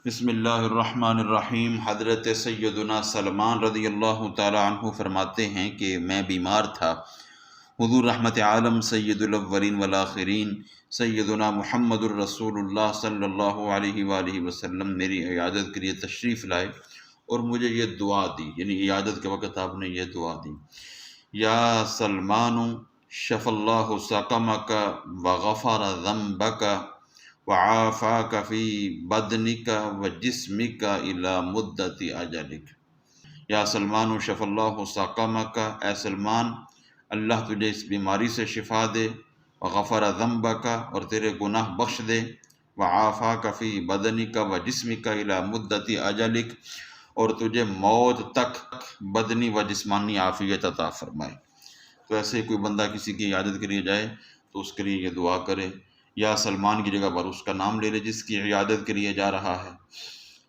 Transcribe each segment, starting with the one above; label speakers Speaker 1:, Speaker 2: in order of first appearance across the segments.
Speaker 1: بسم اللہ الرحمن الرحیم۔ حضرت سیدنا سلمان رضی اللہ تعالی عنہ فرماتے ہیں کہ میں بیمار تھا۔ حضور رحمت عالم سید الاولین والآخرین سیدنا محمد الرسول اللہ صلی اللہ علیہ وآلہ وسلم میری عیادت کے لیے تشریف لائے اور مجھے یہ دعا دی، یعنی عیادت کے وقت آپ نے یہ دعا دی: یا سلمان شف اللہ سقمک وغفر ذنبک وعافاک فی بدنک وجسمک الی مدت اجلک۔ یا سلمان شف اللہ سقمک، اے سلمان اللہ تجھے اس بیماری سے شفا دے، وغفر ذنبک اور تیرے گناہ بخش دے، وعافاک فی بدنک وجسمک الی مدت اجلک اور تجھے موت تک بدنی و جسمانی عافیت عطا فرمائے۔ تو ایسے کوئی بندہ کسی کی عیادت کے لیے جائے تو اس کے لیے یہ دعا کرے، یا سلمان کی جگہ پر اس کا نام لے لے جس کی عیادت کے لیے جا رہا ہے،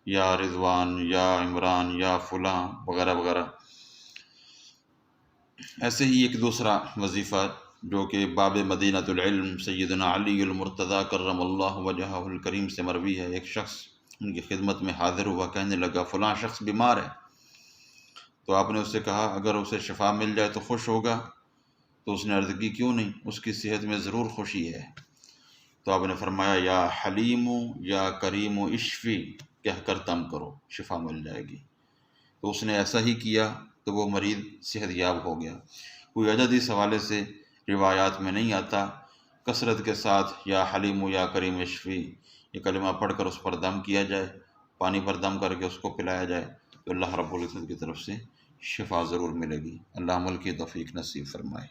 Speaker 1: یا رضوان، یا عمران، یا فلاں وغیرہ وغیرہ۔ ایسے ہی ایک دوسرا وظیفہ جو کہ باب مدینۃ العلم سیدنا علی المرتضیٰ کرم اللہ وجہہ الکریم سے مروی ہے، ایک شخص ان کی خدمت میں حاضر ہوا، کہنے لگا فلاں شخص بیمار ہے۔ تو آپ نے اس سے کہا اگر اسے شفا مل جائے تو خوش ہوگا؟ تو اس نے عرض کی کیوں نہیں، اس کی صحت میں ضرور خوشی ہے۔ تو آپ نے فرمایا یا حلیم یا کریم اشفی کہہ کر دم کرو، شفا مل جائے گی۔ تو اس نے ایسا ہی کیا تو وہ مریض صحت یاب ہو گیا۔ کوئی عدد اس حوالے سے روایات میں نہیں آتا، کثرت کے ساتھ یا حلیم یا کریم اشفی یہ کلمہ پڑھ کر اس پر دم کیا جائے، پانی پر دم کر کے اس کو پلایا جائے تو اللہ رب العزت کی طرف سے شفا ضرور ملے گی۔ اللہ عمل کی توفیق نصیب فرمائے۔